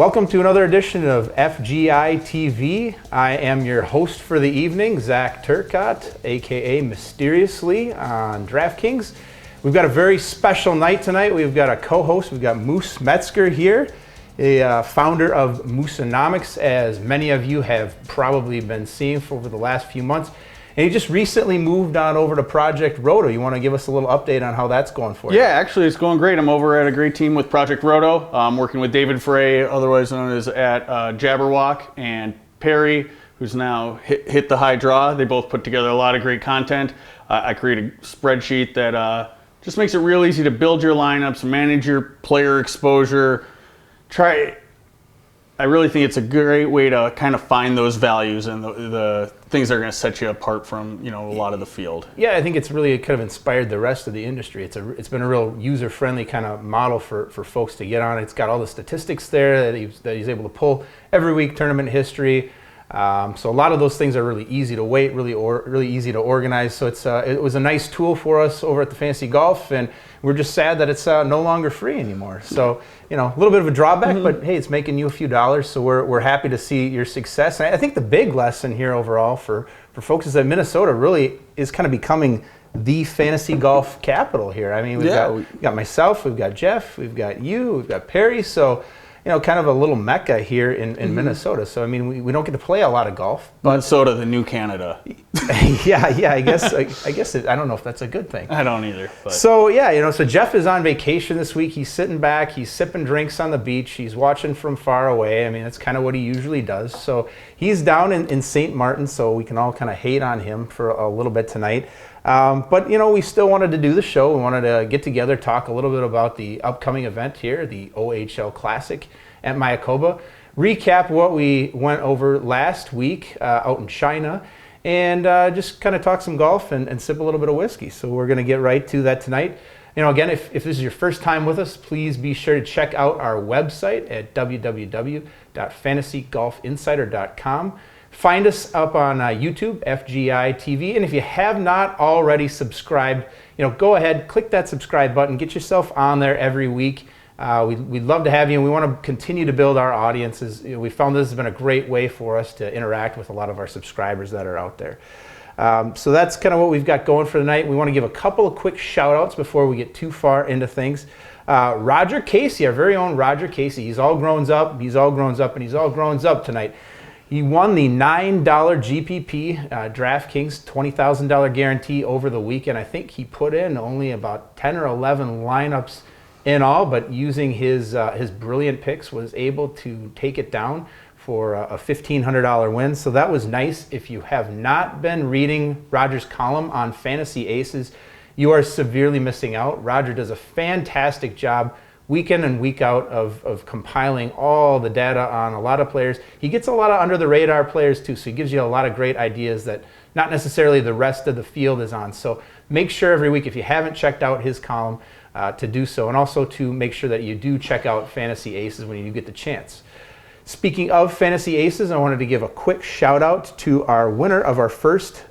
Welcome to another edition of FGI TV. I am your host for the evening, Zach Turcotte, aka Mysteriously on DraftKings. We've got a very special night tonight. We've got a co-host. We've got Moose Metzger here, a founder of Mooseonomics, as many of you have probably been seeing for over the last few months. And he just recently moved on over to Project Roto. You want to give us a little update on how that's going for you? Yeah, actually it's going great. I'm over at a great team with Project Roto. I'm working with David Frey, otherwise known as at Jabberwock, and Perry, who's now hit the high draw. They both put together a lot of great content. I create a spreadsheet that just makes it real easy to build your lineups, manage your player exposure. I really think it's a great way to kind of find those values and the things that are going to set you apart from, a lot of the field. Yeah, I think it's really kind of inspired the rest of the industry. It's been a real user-friendly kind of model for folks to get on. It's got all the statistics there that he's able to pull every week, tournament history. So a lot of those things are really easy to weight, really easy to organize. So it was a nice tool for us over at the Fantasy Golf, and we're just sad that it's no longer free anymore. So a little bit of a drawback, but hey, it's making you a few dollars. So we're happy to see your success. And I think the big lesson here overall for folks is that Minnesota really is kind of becoming the fantasy golf capital here. I mean, we've got myself, we've got Jeff, we've got you, we've got Perry. So kind of a little mecca here in Minnesota. So, I mean, we don't get to play a lot of golf. Minnesota, the new Canada. yeah, I guess I don't know if that's a good thing. I don't either. But. So, so Jeff is on vacation this week. He's sitting back. He's sipping drinks on the beach. He's watching from far away. I mean, that's kind of what he usually does. So he's down in St. Martin, so we can all kind of hate on him for a little bit tonight. But we still wanted to do the show. We wanted to get together, talk a little bit about the upcoming event here, the OHL Classic at Mayakoba, recap what we went over last week out in China, and just kind of talk some golf and sip a little bit of whiskey. So we're going to get right to that tonight. Again, if this is your first time with us, please be sure to check out our website at www.fantasygolfinsider.com. Find us up on YouTube, FGI TV, and if you have not already subscribed, go ahead, click that subscribe button, get yourself on there every week. We'd love to have you, and we want to continue to build our audiences. We found this has been a great way for us to interact with a lot of our subscribers that are out there. So that's kind of what we've got going for tonight. We want to give a couple of quick shout outs before we get too far into things. Roger Casey, our very own Roger Casey, he's all grown up, and he's all grown up tonight. He won the $9 GPP DraftKings $20,000 guarantee over the weekend. I think he put in only about 10 or 11 lineups in all, but using his brilliant picks was able to take it down for a $1,500 win. So that was nice. If you have not been reading Roger's column on Fantasy Aces, you are severely missing out. Roger does a fantastic job week in and week out of compiling all the data on a lot of players. He gets a lot of under the radar players too, so he gives you a lot of great ideas that not necessarily the rest of the field is on. So make sure every week, if you haven't checked out his column, to do so, and also to make sure that you do check out Fantasy Aces when you get the chance. Speaking of Fantasy Aces, I wanted to give a quick shout out to our winner of our first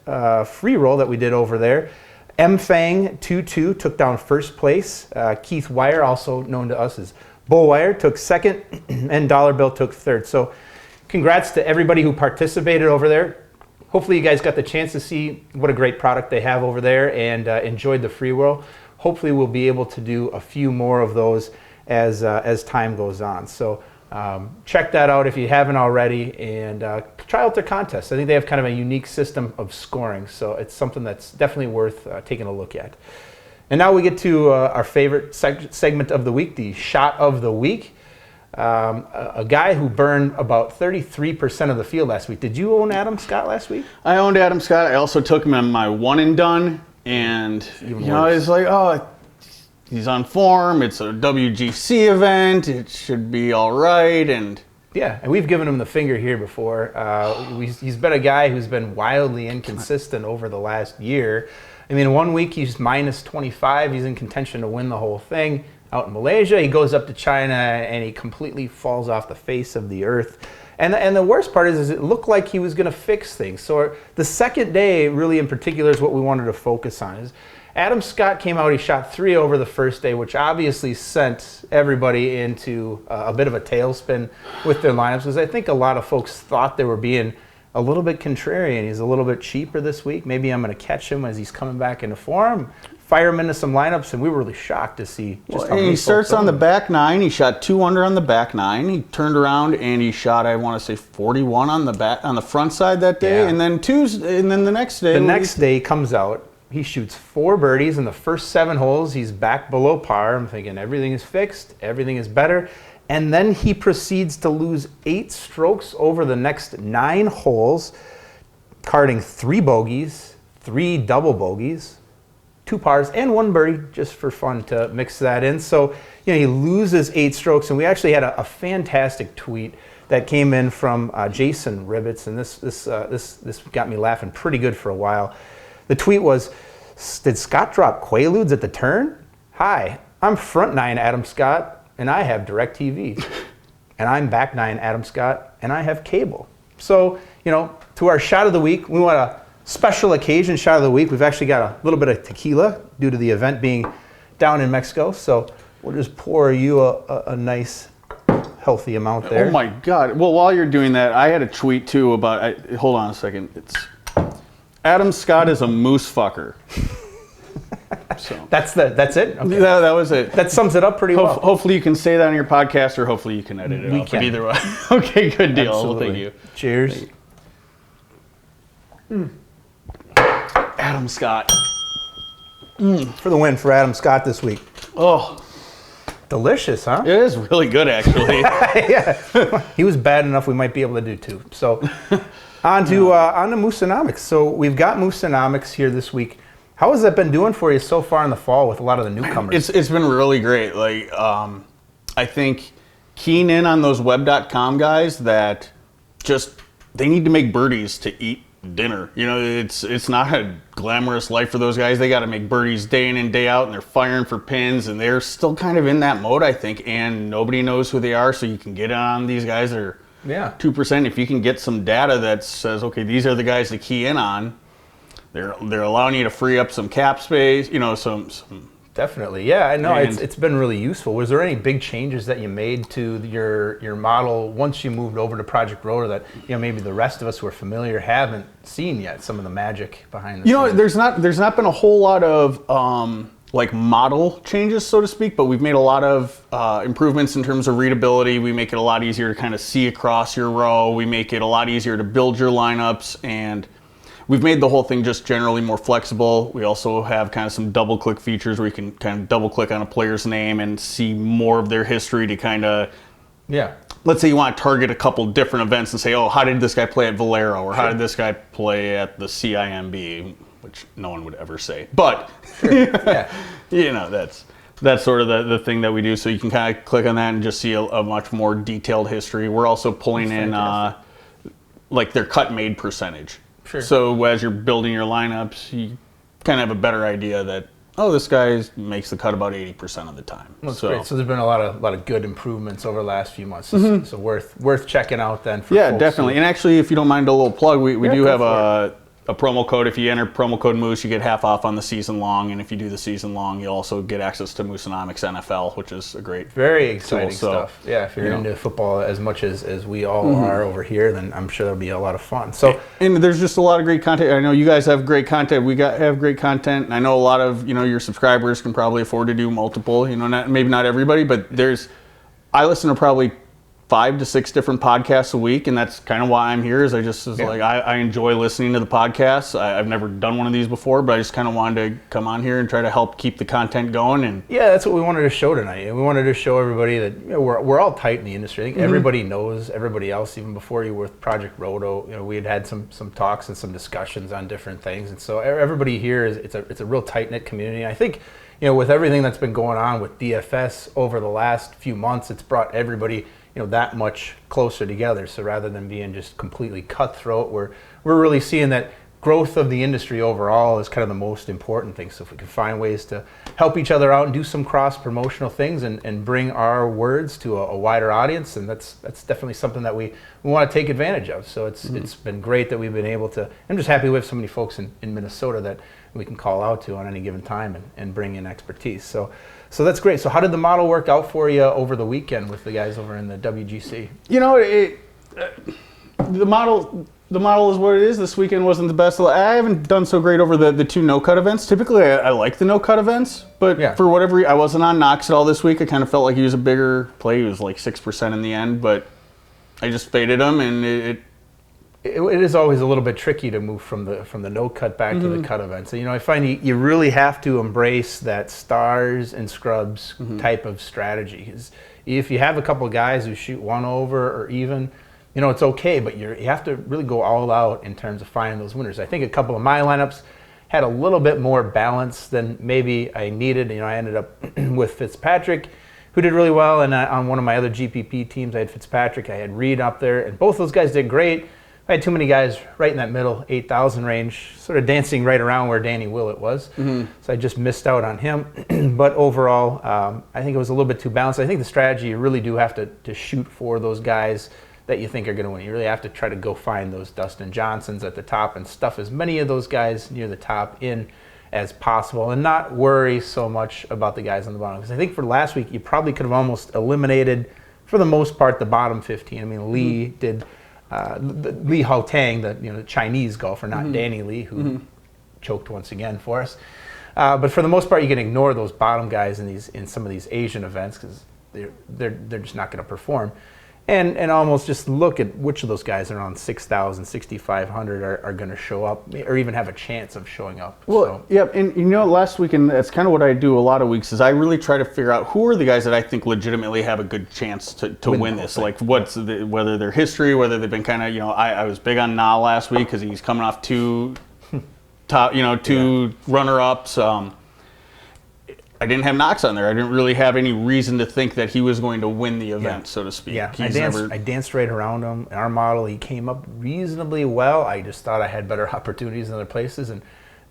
free roll that we did over there. MFang22 took down first place. Keith Wire, also known to us as Bull Wire, took second, and Dollar Bill took third. So congrats to everybody who participated over there. Hopefully you guys got the chance to see what a great product they have over there and enjoyed the free roll. Hopefully we'll be able to do a few more of those as time goes on. So check that out if you haven't already, and try out their contest. I think they have kind of a unique system of scoring, so it's something that's definitely worth taking a look at. And now we get to our favorite segment of the week, the shot of the week. A guy who burned about 33% of the field last week. Did you own Adam Scott last week? I owned Adam Scott. I also took him in my one and done, and it's like, oh, he's on form. It's a WGC event. It should be all right. And we've given him the finger here before. He's been a guy who's been wildly inconsistent over the last year. I mean, one week he's minus 25. He's in contention to win the whole thing. Out in Malaysia, he goes up to China and he completely falls off the face of the earth. And the worst part is it looked like he was going to fix things. So the second day, really in particular, is what we wanted to focus on. Adam Scott came out, he shot 3 over the first day, which obviously sent everybody into a bit of a tailspin with their lineups, because I think a lot of folks thought they were being a little bit contrarian. He's a little bit cheaper this week. Maybe I'm going to catch him as he's coming back into form, fire him into some lineups, and we were really shocked to see just how many he starts folks on the back 9. He shot 2 under on the back 9. He turned around and he shot, I want to say, 41 on the front side that day, and then the next day. The next day he comes out. He shoots 4 birdies in the first 7 holes. He's back below par. I'm thinking everything is fixed, everything is better. And then he proceeds to lose 8 strokes over the next 9 holes, carding 3 bogeys, 3 double bogeys, 2 pars, and 1 birdie, just for fun to mix that in. So, he loses 8 strokes, and we actually had a fantastic tweet that came in from Jason Ribbits, and this got me laughing pretty good for a while. The tweet was, "Did Scott drop Quaaludes at the turn? Hi, I'm front 9 Adam Scott, and I have DirecTV. And I'm back 9 Adam Scott, and I have cable." So, to our shot of the week, we want a special occasion shot of the week. We've actually got a little bit of tequila due to the event being down in Mexico. So we'll just pour you a nice, healthy amount there. Oh my God. Well, while you're doing that, I had a tweet too about, hold on a second. It's Adam Scott is a moose fucker. So That's it? Okay. That was it. That sums it up pretty well. Hopefully you can say that on your podcast, or hopefully you can edit it out. But either way. Okay, good deal. Absolutely. Well, thank you. Cheers. Adam Scott. For the win for Adam Scott this week. Oh, delicious, huh? it is really good, actually. Yeah. He was bad enough we might be able to do 2. So on to Moosenomics. So we've got Moosenomics here this week. How has that been doing for you so far in the fall with a lot of the newcomers? It's been really great. Like, I think keying in on those web.com guys that just, they need to make birdies to eat dinner. It's not a glamorous life for those guys. They got to make birdies day in and day out, and they're firing for pins, and they're still kind of in that mode, I think, and nobody knows who they are, so you can get on these guys that are 2%. If you can get some data that says, okay, these are the guys to key in on, they're allowing you to free up some cap space, some Definitely, yeah. I know it's been really useful. Was there any big changes that you made to your model once you moved over to Project Roto that maybe the rest of us who are familiar haven't seen yet? Some of the magic behind the scenes. There's not been a whole lot of like model changes, so to speak, but we've made a lot of improvements in terms of readability. We make it a lot easier to kind of see across your row. We make it a lot easier to build your lineups, and we've made the whole thing just generally more flexible. We also have kind of some double click features where you can kind of double click on a player's name and see more of their history to kind of, let's say you want to target a couple different events and say, oh, how did this guy play at Valero, or how did this guy play at the CIMB, which no one would ever say. But, that's sort of the thing that we do. So you can kind of click on that and just see a much more detailed history. We're also pulling in like their cut made percentage. Sure. So as you're building your lineups, you kind of have a better idea that, oh, this guy makes the cut about 80% of the time. That's great. So there's been a lot of good improvements over the last few months. So worth checking out then. For folks definitely. And actually, if you don't mind a little plug, we do have a promo code. If you enter promo code Moose, you get half off on the season long. And if you do the season long, you also get access to Moosenomics NFL, which is a great very exciting tool. stuff. Yeah, if you're into football as much as we all are over here, then I'm sure that'll be a lot of fun. So, and there's just a lot of great content. I know you guys have great content. Have great content. And I know a lot of your subscribers can probably afford to do multiple. Maybe not everybody, but I listen to probably 5 to 6 different podcasts a week, and that's kind of why I'm here. Is I enjoy listening to the podcasts. I've never done one of these before, but I just kind of wanted to come on here and try to help keep the content going. And that's what we wanted to show tonight. And we wanted to show everybody that we're all tight in the industry. I think everybody knows everybody else. Even before you were with Project Roto, we had some talks and some discussions on different things, and so everybody here it's a real tight knit community. And I think with everything that's been going on with DFS over the last few months, it's brought everybody that much closer together. So rather than being just completely cutthroat, we're really seeing that growth of the industry overall is kind of the most important thing. So if we can find ways to help each other out and do some cross-promotional things and bring our words to a wider audience, and that's definitely something that we want to take advantage of. So it's been great that we've been able to. I'm just happy we have so many folks in Minnesota that we can call out to on any given time and bring in expertise. So that's great. So how did the model work out for you over the weekend with the guys over in the WGC? You know, the model is what it is. This weekend wasn't the best. I haven't done so great over the two no-cut events. Typically, I like the no-cut events, but for whatever reason, I wasn't on Knox at all this week. I kind of felt like he was a bigger play. He was like 6% in the end, but I just faded him, and it is always a little bit tricky to move from the no cut back to the cut event. So I find you really have to embrace that stars and scrubs type of strategy. 'Cause if you have a couple of guys who shoot one over or even, it's okay, but you have to really go all out in terms of finding those winners. I think a couple of my lineups had a little bit more balance than maybe I needed. I ended up with Fitzpatrick, who did really well, and on one of my other GPP teams, I had Fitzpatrick, I had Reed up there, and both those guys did great. I had too many guys right in that middle 8,000 range, sort of dancing right around where Danny Willett was. So I just missed out on him. But overall, I think it was a little bit too balanced. I think the strategy, you really do have to shoot for those guys that you think are going to win. You really have to try to go find those Dustin Johnsons at the top and stuff as many of those guys near the top in as possible and not worry so much about the guys on the bottom. Because I think for last week, you probably could have almost eliminated, for the most part, the bottom 15. I mean, Lee did... Li Haotang, the Chinese golfer, not Danny Lee, who choked once again for us. But for the most part, you can ignore those bottom guys in some of these Asian events because they're just not going to perform. And almost just look at which of those guys around 6,000, 6,500 are going to show up or even have a chance of showing up. Well, yeah, and last weekend, that's kind of what I do a lot of weeks is I really try to figure out who are the guys that I think legitimately have a good chance to win this. Like whether their history, whether they've been kind of, I was big on Na last week because he's coming off two runner-ups. I didn't have Knox on there. I didn't really have any reason to think that he was going to win the event, so to speak. Yeah, I danced right around him. In our model, he came up reasonably well. I just thought I had better opportunities in other places. And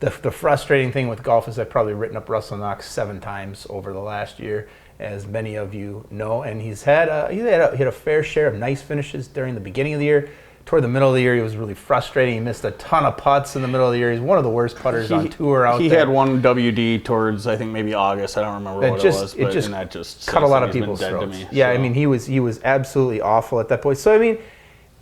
the frustrating thing with golf is I've probably written up Russell Knox 7 times over the last year, as many of you know. And he had a fair share of nice finishes during the beginning of the year. Toward the middle of the year, he was really frustrating. He missed a ton of putts in the middle of the year. He's one of the worst putters on tour out there. He had one WD towards, I think, maybe August. I don't remember what it was. But that just cut a lot of people's throats. Yeah, I mean, he was absolutely awful at that point. So, I mean,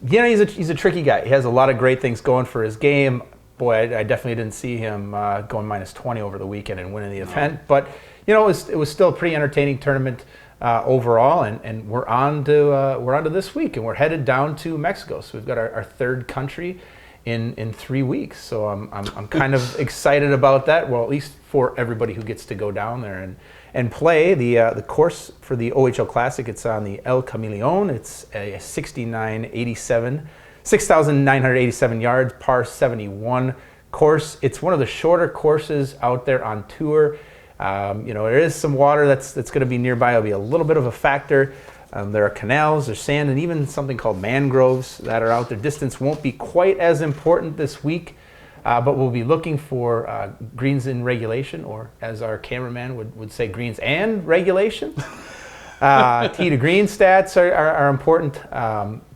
he's a tricky guy. He has a lot of great things going for his game. Boy, I definitely didn't see him going minus 20 over the weekend and winning the event. But, it was still a pretty entertaining tournament overall, and we're on to this week, and we're headed down to Mexico. So we've got our third country in 3 weeks. So I'm kind of excited about that. Well, at least for everybody who gets to go down there and play the course for the OHL Classic. It's on the El Camaleon. It's a 6,987 yards, par 71 course. It's one of the shorter courses out there on tour. There is some water that's going to be nearby. It'll be a little bit of a factor. There are canals, there's sand, and even something called mangroves that are out there. Distance won't be quite as important this week, but we'll be looking for greens in regulation, or as our cameraman would say, greens and regulation. Tee to green stats are important.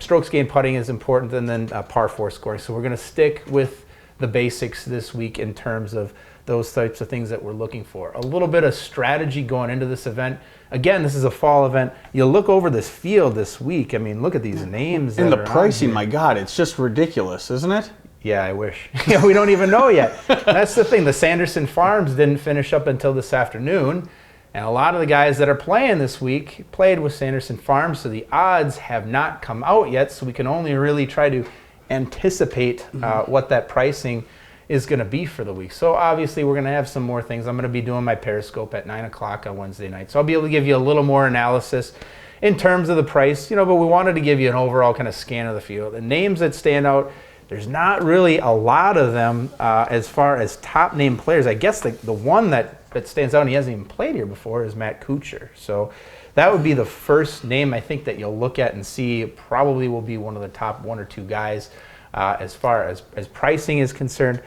Strokes gained putting is important, and then par 4 scoring. So we're going to stick with the basics this week in terms of those types of things that we're looking for. A little bit of strategy going into this event. Again, this is a fall event. You look over this field this week. I mean, look at these names. And the pricing, my God, it's just ridiculous, isn't it? Yeah, I wish. We don't even know yet. That's the thing. The Sanderson Farms didn't finish up until this afternoon. And a lot of the guys that are playing this week played with Sanderson Farms, so the odds have not come out yet. So we can only really try to anticipate what that pricing is going to be for the week. So obviously we're going to have some more things. I'm going to be doing my Periscope at 9 o'clock on Wednesday night. So I'll be able to give you a little more analysis in terms of the price, but we wanted to give you an overall kind of scan of the field. The names that stand out, there's not really a lot of them as far as top name players. I guess the one that stands out, and he hasn't even played here before, is Matt Kuchar. So that would be the first name I think that you'll look at and see probably will be one of the top 1 or 2 guys as far as pricing is concerned.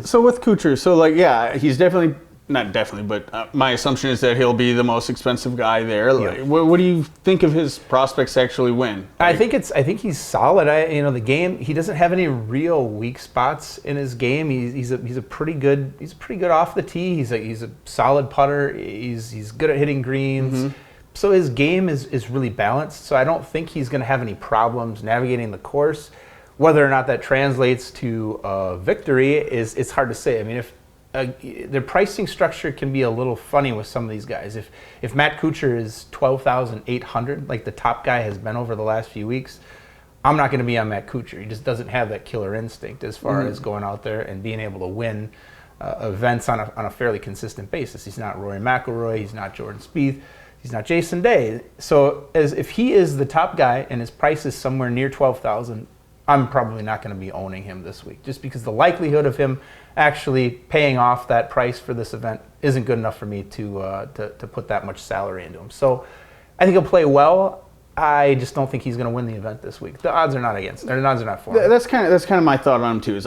So with Kuchar, he's definitely not definitely, but my assumption is that he'll be the most expensive guy there. Like, what do you think of his prospects to actually win? Like, I think he's solid. The game, he doesn't have any real weak spots in his game. He's a pretty good off the tee. He's a solid putter. He's good at hitting greens. Mm-hmm. So his game is really balanced. So I don't think he's going to have any problems navigating the course. Whether or not that translates to victory it's hard to say. I mean, if their pricing structure can be a little funny with some of these guys. If Matt Kuchar is 12,800, like the top guy has been over the last few weeks, I'm not going to be on Matt Kuchar. He just doesn't have that killer instinct as far as going out there and being able to win events on a fairly consistent basis. He's not Rory McIlroy. He's not Jordan Spieth. He's not Jason Day. So if he is the top guy and his price is somewhere near 12,000, I'm probably not going to be owning him this week, just because the likelihood of him actually paying off that price for this event isn't good enough for me to put that much salary into him. So I think he'll play well. I just don't think he's going to win the event this week. The odds are not against. Or the odds are not for him. That's kind of my thought on him too.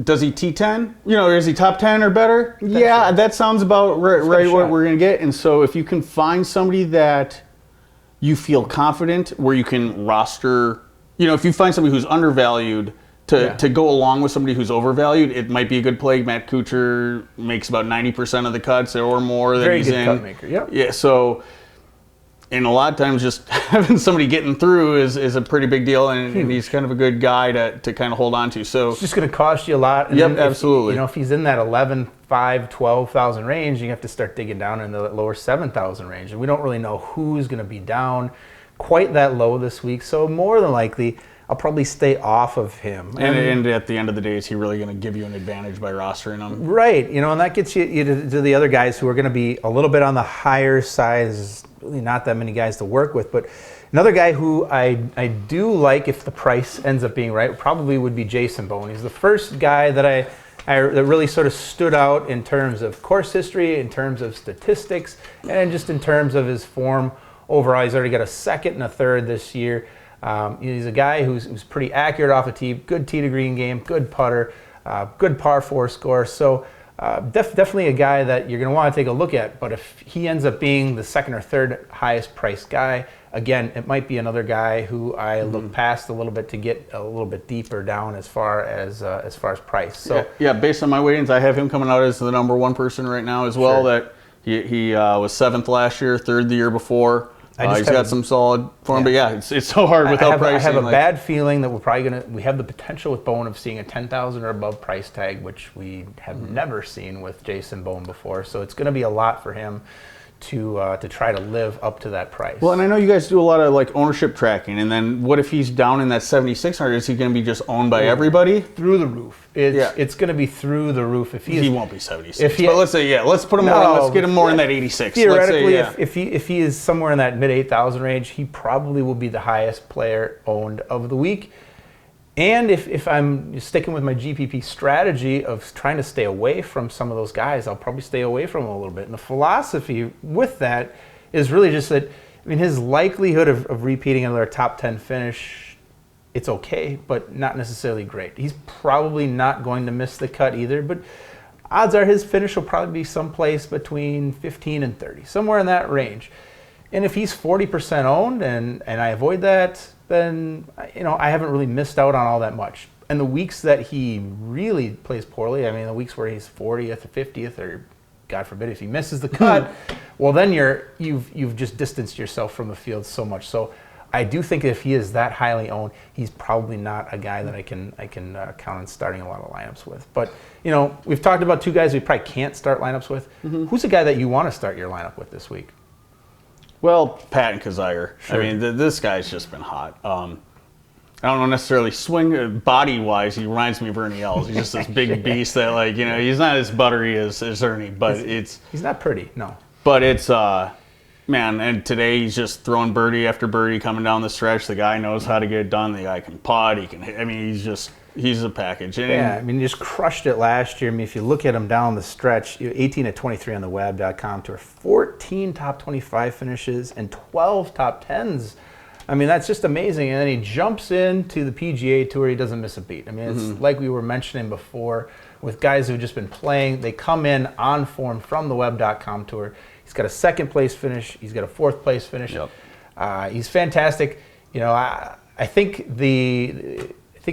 Does he T10? Or is he top 10 or better? Yeah, that sounds about right what we're going to get. And so if you can find somebody that you feel confident where you can roster, if you find somebody who's undervalued to go along with somebody who's overvalued, it might be a good play. Matt Kuchar makes about 90% of the cuts or more that he's in. Very good cut maker, yep. Yeah, so... And a lot of times just having somebody getting through is a pretty big deal, and he's kind of a good guy to kind of hold on to. So it's just going to cost you a lot. And absolutely. If he's in that 11, 5, 12,000 range, you have to start digging down in the lower 7,000 range. And we don't really know who's going to be down quite that low this week. So more than likely, I'll probably stay off of him. And at the end of the day, is he really going to give you an advantage by rostering him? Right. And that gets you to the other guys who are going to be a little bit on the higher side. There's really not that many guys to work with. But another guy who I do like, if the price ends up being right, probably would be Jason Bone. He's the first guy that that really sort of stood out in terms of course history, in terms of statistics, and just in terms of his form overall. He's already got a second and a third this year. He's a guy who's pretty accurate off the tee, good tee to green game, good putter, good par 4 score. So definitely a guy that you're going to want to take a look at. But if he ends up being the second or third highest priced guy, again, it might be another guy who I look past a little bit to get a little bit deeper down as far as price. So yeah, based on my weightings, I have him coming out as the number one person right now as well. Sure. That he was 7th last year, 3rd the year before. He's got some solid form, but it's so hard without pricing. I have a bad feeling that we have the potential with Bone of seeing a 10,000 or above price tag, which we have never seen with Jason Bone before. So it's going to be a lot for him to try to live up to that price. Well, and I know you guys do a lot of ownership tracking, and then what if he's down in that 7,600? Is he going to be just owned by everybody? Through the roof. It's going to be through the roof. If he won't be 76. But let's say let's put him let's get him more in that 86. Theoretically, if he is somewhere in that mid 8,000 range, he probably will be the highest player owned of the week. And if I'm sticking with my GPP strategy of trying to stay away from some of those guys, I'll probably stay away from them a little bit. And the philosophy with that is really just that, his likelihood of repeating another top 10 finish, it's okay, but not necessarily great. He's probably not going to miss the cut either, but odds are his finish will probably be someplace between 15 and 30, somewhere in that range. And if he's 40% owned and I avoid that, then I haven't really missed out on all that much. And the weeks that he really plays poorly, the weeks where he's 40th or 50th, or God forbid if he misses the cut, well then you've just distanced yourself from the field so much. So I do think if he is that highly owned, he's probably not a guy that I can count on starting a lot of lineups with. But we've talked about two guys we probably can't start lineups with. Who's a guy that you want to start your lineup with this week? Well, Patton Kizzire. Sure. This guy's just been hot. I don't know necessarily swing body-wise. He reminds me of Ernie Els. He's just this big beast that, he's not as buttery as Ernie, but he's not pretty, no. But it's and today he's just throwing birdie after birdie coming down the stretch. The guy knows how to get it done. The guy can putt. He can hit. He's a package. He just crushed it last year. If you look at him down the stretch, 18 at 23 on the web.com tour, 14 top 25 finishes and 12 top 10s I mean, that's just amazing. And then he jumps into the PGA Tour. He doesn't miss a beat. I mean, it's like we were mentioning before with guys who've just been playing. They come in on form from the Web.com Tour. He's got a second place finish. He's got a fourth place finish. Yep. He's fantastic. You know, I think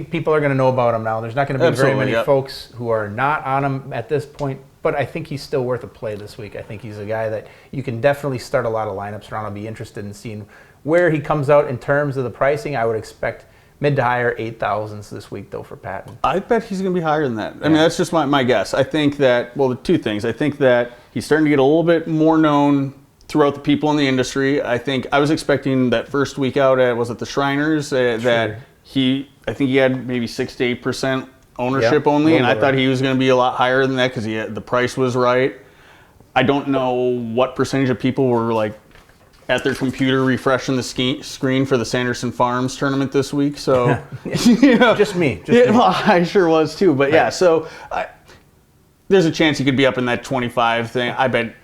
people are going to know about him now. There's not going to be very many folks who are not on him at this point, but I think he's still worth a play this week. I think he's a guy that you can definitely start a lot of lineups around. I'll be interested in seeing where he comes out in terms of the pricing. I would expect mid to higher 8,000s this week, though, for Patton. I bet he's going to be higher than that. I mean, that's just my guess. I think that, well, the two things. I think that he's starting to get a little bit more known throughout the people in the industry. I think I was expecting that first week out at, was it the Shriners, that I think he had maybe 6 to 8% ownership only, and I thought he was going to be a lot higher than that because the price was right. I don't know what percentage of people were like at their computer refreshing the screen for the Sanderson Farms tournament this week. So, you know, just me. Well, I sure was too. But yeah, so there's a chance he could be up in that 25 thing. I bet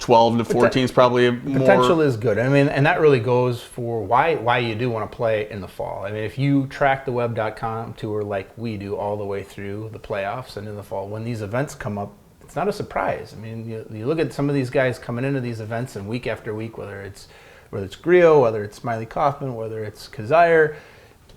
12 to 14 is probably more. Potential is good. I mean, and that really goes for why you do want to play in the fall. I mean, if you track the Web.com Tour like we do all the way through the playoffs and in the fall, when these events come up, it's not a surprise. I mean, you look at some of these guys coming into these events and week after week, whether it's Griot, whether it's Smiley Kaufman, whether it's Kazire,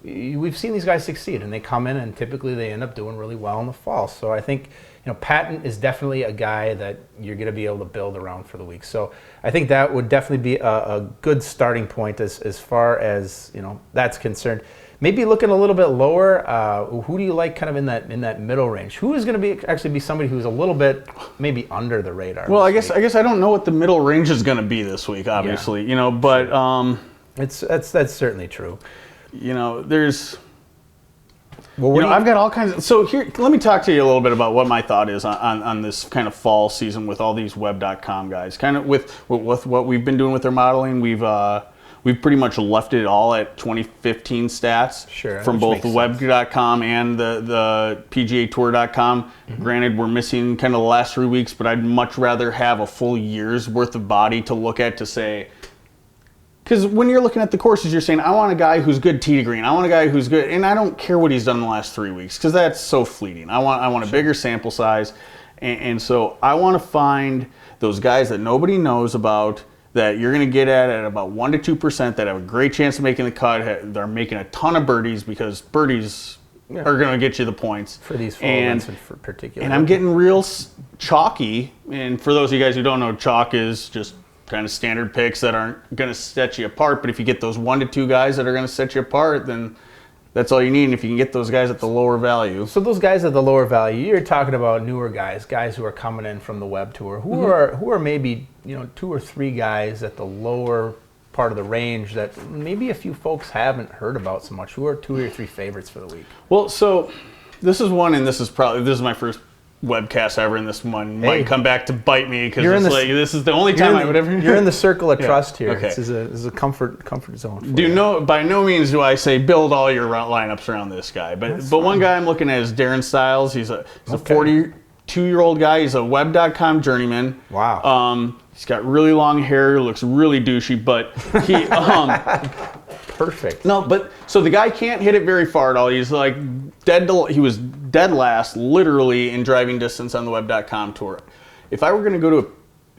we've seen these guys succeed, and they come in and typically they end up doing really well in the fall. So I think, you know, Patton is definitely a guy that you're going to be able to build around for the week. So I think that would definitely be a good starting point as far as, you know, that's concerned. Maybe looking a little bit lower, who do you like kind of in that middle range? Who is going to actually be somebody who's a little bit maybe under the radar? Well, I guess I don't know what the middle range is going to be this week, obviously, you know, but that's certainly true. You know, there's. Well, I've got all kinds of. So here, let me talk to you a little bit about what my thought is on this kind of fall season with all these Web.com guys. Kind of with what we've been doing with their modeling, we've pretty much left it all at 2015 stats from both the Web.com and the PGA Tour.com. Granted, we're missing kind of the last 3 weeks, but I'd much rather have a full year's worth of body to look at to say. Because when you're looking at the courses, you're saying, I want a guy who's good tee to green. I want a guy who's good. And I don't care what he's done in the last 3 weeks because that's so fleeting. I want a bigger sample size. And so I want to find those guys that nobody knows about that you're going to get at about 1 to 2% that have a great chance of making the cut. They're making a ton of birdies because birdies are going to get you the points. For these fall events in particular. And I'm getting real chalky. And for those of you guys who don't know, chalk is just kind of standard picks that aren't going to set you apart. But if you get those 1 to 2 guys that are going to set you apart, then that's all you need. And if you can get those guys at the lower value. So those guys at the lower value, you're talking about newer guys who are coming in from the Web Tour, who are maybe, you know, 2 or 3 guys at the lower part of the range that maybe a few folks haven't heard about so much. Who are 2 or 3 favorites for the week? Well, so this is one, and this is my first webcast ever, and this one might come back to bite me because this is the only time I would ever. You're in the circle of trust here. Okay. This is a comfort zone. By no means do I say build all your lineups around this guy, but one guy I'm looking at is Darren Stiles. He's a 42-year-old guy. He's a Web.com journeyman. Wow. He's got really long hair. Looks really douchey, but he. Perfect. No, but so the guy can't hit it very far at all. He's like he was dead last, literally, in driving distance on the Web.com Tour. If I were going to go to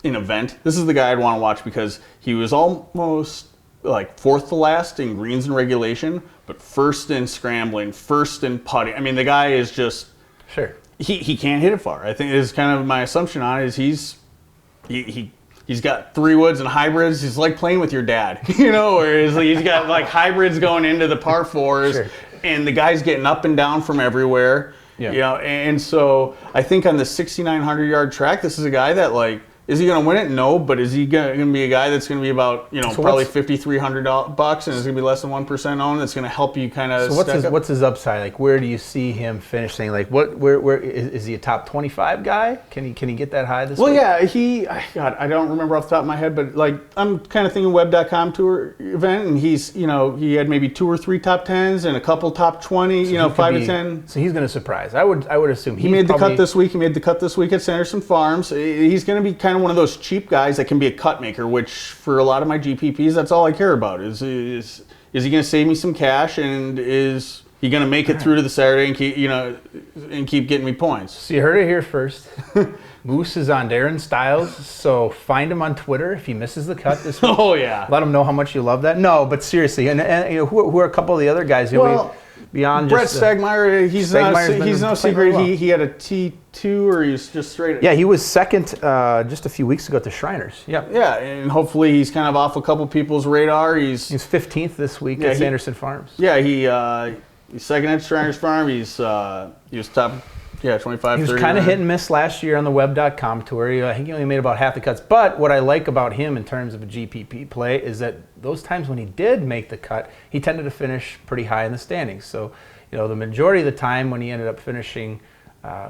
an event, this is the guy I'd want to watch because he was almost like 4th to last in greens and regulation, but 1st in scrambling, 1st in putting. I mean, the guy is just he can't hit it far. I think is kind of my assumption on it is he's got 3 woods and hybrids. He's like playing with your dad, you know, whereas he's got like hybrids going into the par 4s, and the guy's getting up and down from everywhere, you know. And so I think on the 6,900 yard track, this is a guy that like, is he going to win it? No, but is he going to be a guy that's going to be about, you know, so probably $5,300 and it's going to be less than 1% owned? That's going to help you kind of. So what's his upside? Like, where do you see him finishing? Like, where is he a top 25 guy? Can he get that high this week? Well, yeah, I don't remember off the top of my head, but like I'm kind of thinking Web.com Tour event, and he's, you know, he had maybe 2 or 3 top 10s and a couple top 20, you know, 5 to 10. So he's going to surprise. I would assume he made the cut this week. He made the cut this week at Sanderson Farms. He's going to be kind of one of those cheap guys that can be a cut maker, which for a lot of my GPPs, that's all I care about is is he going to save me some cash, and is he going to make it through to the Saturday and keep getting me points? So you heard it here first. Moose is on Darren Styles, so find him on Twitter if he misses the cut this week. Oh yeah, let him know how much you love that. No, but seriously, and who are a couple of the other guys? Beyond Brett just Stegmeyer, he's no secret. Well. He had a T2, or he's just straight. Yeah, he was second just a few weeks ago at the Shriners. Yeah, and hopefully he's kind of off a couple people's radar. He's 15th this week at Sanderson Farms. Yeah, he's second at Shriners Farm. He was top. Yeah, 25, He was 30. kind of hit and miss last year on the web.com tour. I think he only made about half the cuts. But what I like about him in terms of a GPP play is that those times when he did make the cut, he tended to finish pretty high in the standings. So, the majority of the time when he ended up finishing,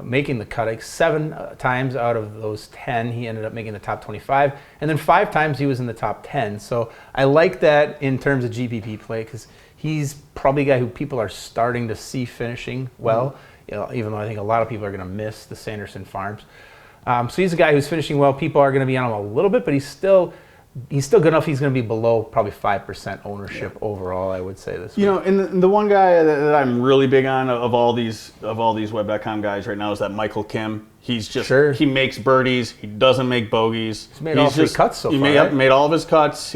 making the cut, like 7 times out of those 10, he ended up making the top 25. And then 5 times he was in the top 10. So I like that in terms of GPP play because he's probably a guy who people are starting to see finishing well. Mm-hmm. Even though I think a lot of people are going to miss the Sanderson Farms. So he's a guy who's finishing well. People are going to be on him a little bit, but he's still good enough. He's going to be below probably 5% ownership overall, I would say this week. And the one guy that I'm really big on of all these web.com guys right now is that Michael Kim. He's just he makes birdies. He doesn't make bogeys. He's made all 3 cuts so far. Made all of his cuts.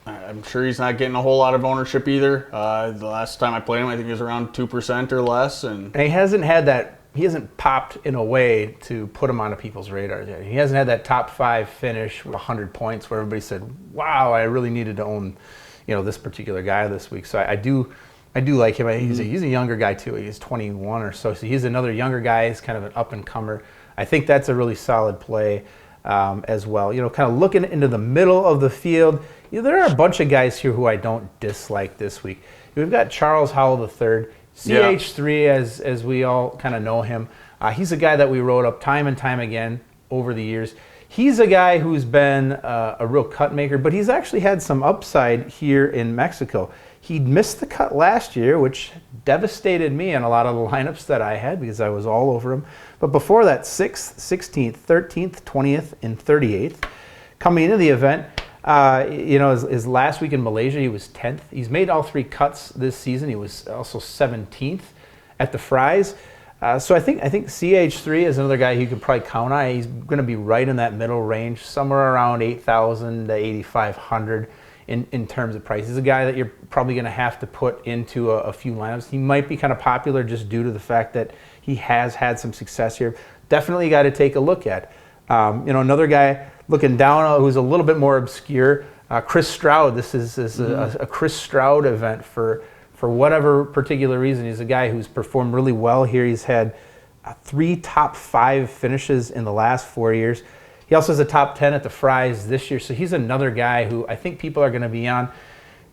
I'm sure he's not getting a whole lot of ownership either. The last time I played him, I think he was around 2% or less. And he hasn't had that. He hasn't popped in a way to put him onto people's radars yet. He hasn't had that top 5 finish with 100 points where everybody said, "Wow, I really needed to own, this particular guy this week." So I do like him. He's a younger guy too. He's 21 or so. So he's another younger guy. He's kind of an up and comer. I think that's a really solid play as well. Kind of looking into the middle of the field. There are a bunch of guys here who I don't dislike this week. We've got Charles Howell III, CH3 as we all kind of know him. He's a guy that we wrote up time and time again over the years. He's a guy who's been a real cut maker, but he's actually had some upside here in Mexico. He missed the cut last year, which devastated me in a lot of the lineups that I had because I was all over him. But before that, 6th, 16th, 13th, 20th, and 38th. Coming into the event, his last week in Malaysia, he was 10th. He's made all 3 cuts this season. He was also 17th at the Fries. So I think CH3 is another guy you could probably count on. He's going to be right in that middle range, somewhere around 8,000 to 8,500 in terms of price. He's a guy that you're probably going to have to put into a few lineups. He might be kind of popular just due to the fact that he has had some success here. Definitely got to take a look at. Another guy looking down who's a little bit more obscure, Chris Stroud. This is a Chris Stroud event for whatever particular reason. He's a guy who's performed really well here. He's had 3 top 5 finishes in the last 4 years. He also has a top 10 at the Fries this year. So he's another guy who I think people are going to be on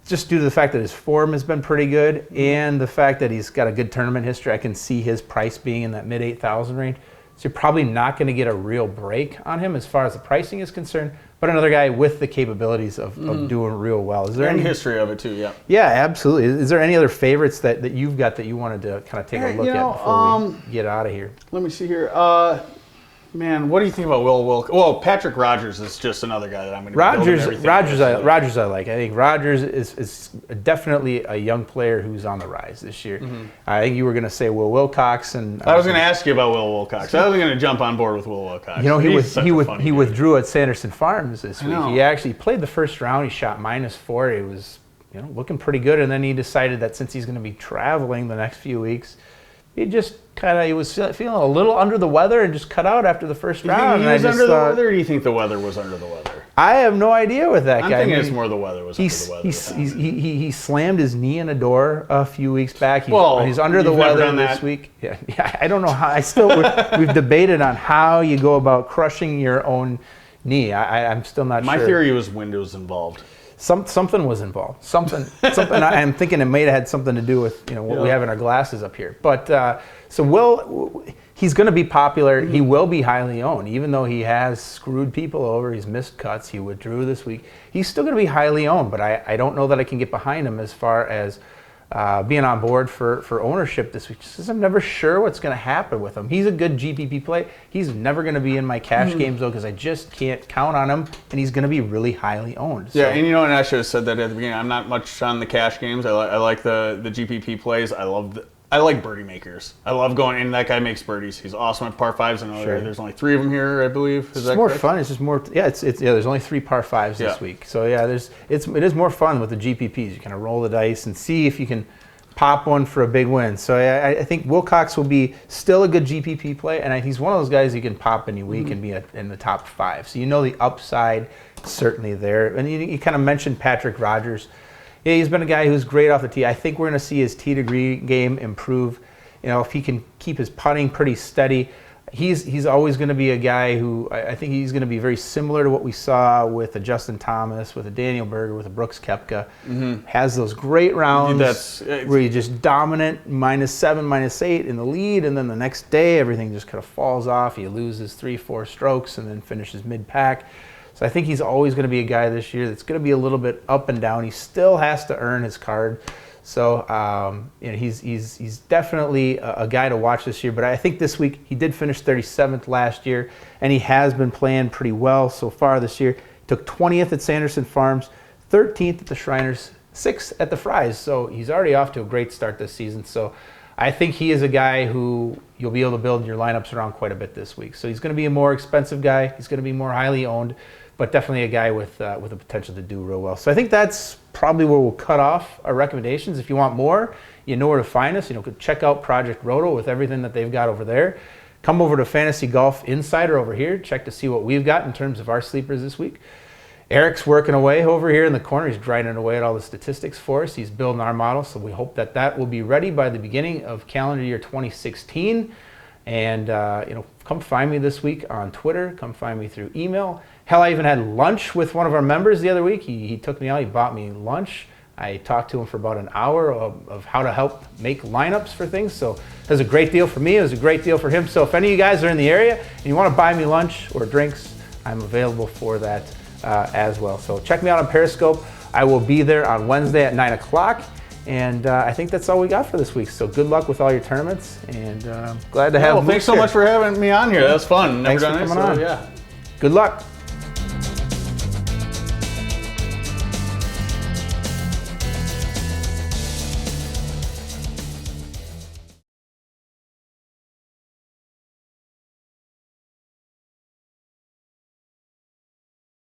just due to the fact that his form has been pretty good and the fact that he's got a good tournament history. I can see his price being in that mid 8,000 range. So you're probably not going to get a real break on him as far as the pricing is concerned, but another guy with the capabilities of doing real well. Is there any history of it too? Yeah. Yeah, absolutely. Is there any other favorites that you've got that you wanted to kind of take a look at before we get out of here? Let me see here. Man, what do you think about Will Wilk? Well, Patrick Rogers is just another guy that I'm going to be building everything with. Rogers I like. I think Rogers is definitely a young player who's on the rise this year. I think you were going to say Will Wilcox. And I was going to ask you about Will Wilcox. I was going to jump on board with Will Wilcox. He withdrew at Sanderson Farms this week. He actually played the first round. He shot -4. He was looking pretty good, and then he decided that since he's going to be traveling the next few weeks, he was feeling a little under the weather and just cut out after the first round. He was under the weather, or do you think the weather was under the weather? I have no idea with that guy. I'm thinking it's more the weather was under the weather. He slammed his knee in a door a few weeks back. He's under the weather this week. Yeah, I don't know how. We've debated on how you go about crushing your own knee. I'm still not sure. My theory was windows involved. Something was involved. Something. I'm thinking it may have had something to do with what we have in our glasses up here. But so he's going to be popular. He will be highly owned, even though he has screwed people over. He's missed cuts. He withdrew this week. He's still going to be highly owned. But I don't know that I can get behind him as far as being on board for ownership this week. Just 'cause I'm never sure what's going to happen with him. He's a good GPP play. He's never going to be in my cash games though, because I just can't count on him, and he's going to be really highly owned. Yeah, and you know, and I should have said that at the beginning. I'm not much on the cash games. I like the GPP plays. I like birdie makers. I love going in. That guy makes birdies. He's awesome at par fives. I know there's only 3 of them here, I believe. It's more fun. It's just more. Yeah, there's only 3 par fives this week. So yeah, it is more fun with the GPPs. You kind of roll the dice and see if you can pop one for a big win. So I think Wilcox will be still a good GPP play, and he's one of those guys you can pop any week and be in the top 5. So you know the upside certainly there. And you kind of mentioned Patrick Rogers. Yeah, he's been a guy who's great off the tee. I think we're going to see his tee to green game improve. You know, if he can keep his putting pretty steady, he's always going to be a guy who I think he's going to be very similar to what we saw with a Justin Thomas, with a Daniel Berger, with a Brooks Koepka. Has those great rounds where he's just dominant, -7, -8 in the lead, and then the next day everything just kind of falls off. He loses 3-4 strokes and then finishes mid-pack. So I think he's always going to be a guy this year that's going to be a little bit up and down. He still has to earn his card. So you know, he's definitely a guy to watch this year. But I think this week he did finish 37th last year, and he has been playing pretty well so far this year. He took 20th at Sanderson Farms, 13th at the Shriners, 6th at the Fry's. So he's already off to a great start this season. So I think he is a guy who you'll be able to build your lineups around quite a bit this week. So he's going to be a more expensive guy. He's going to be more highly owned, but definitely a guy with the potential to do real well. So I think that's probably where we'll cut off our recommendations. If you want more, you know where to find us. You know, check out Project Roto with everything that they've got over there. Come over to Fantasy Golf Insider over here. Check to see what we've got in terms of our sleepers this week. Eric's working away over here in the corner. He's grinding away at all the statistics for us. He's building our model, so we hope that will be ready by the beginning of calendar year 2016. And you know, come find me this week on Twitter. Come find me through email. Hell, I even had lunch with one of our members the other week. He took me out. He bought me lunch. I talked to him for about an hour of how to help make lineups for things. So it was a great deal for me. It was a great deal for him. So if any of you guys are in the area and you want to buy me lunch or drinks, I'm available for that as well. So check me out on Periscope. I will be there on Wednesday at 9 o'clock. And I think that's all we got for this week. So good luck with all your tournaments, and glad to have. Well, thanks so much for having me on here. That was fun. Thanks for coming on. Yeah. Good luck.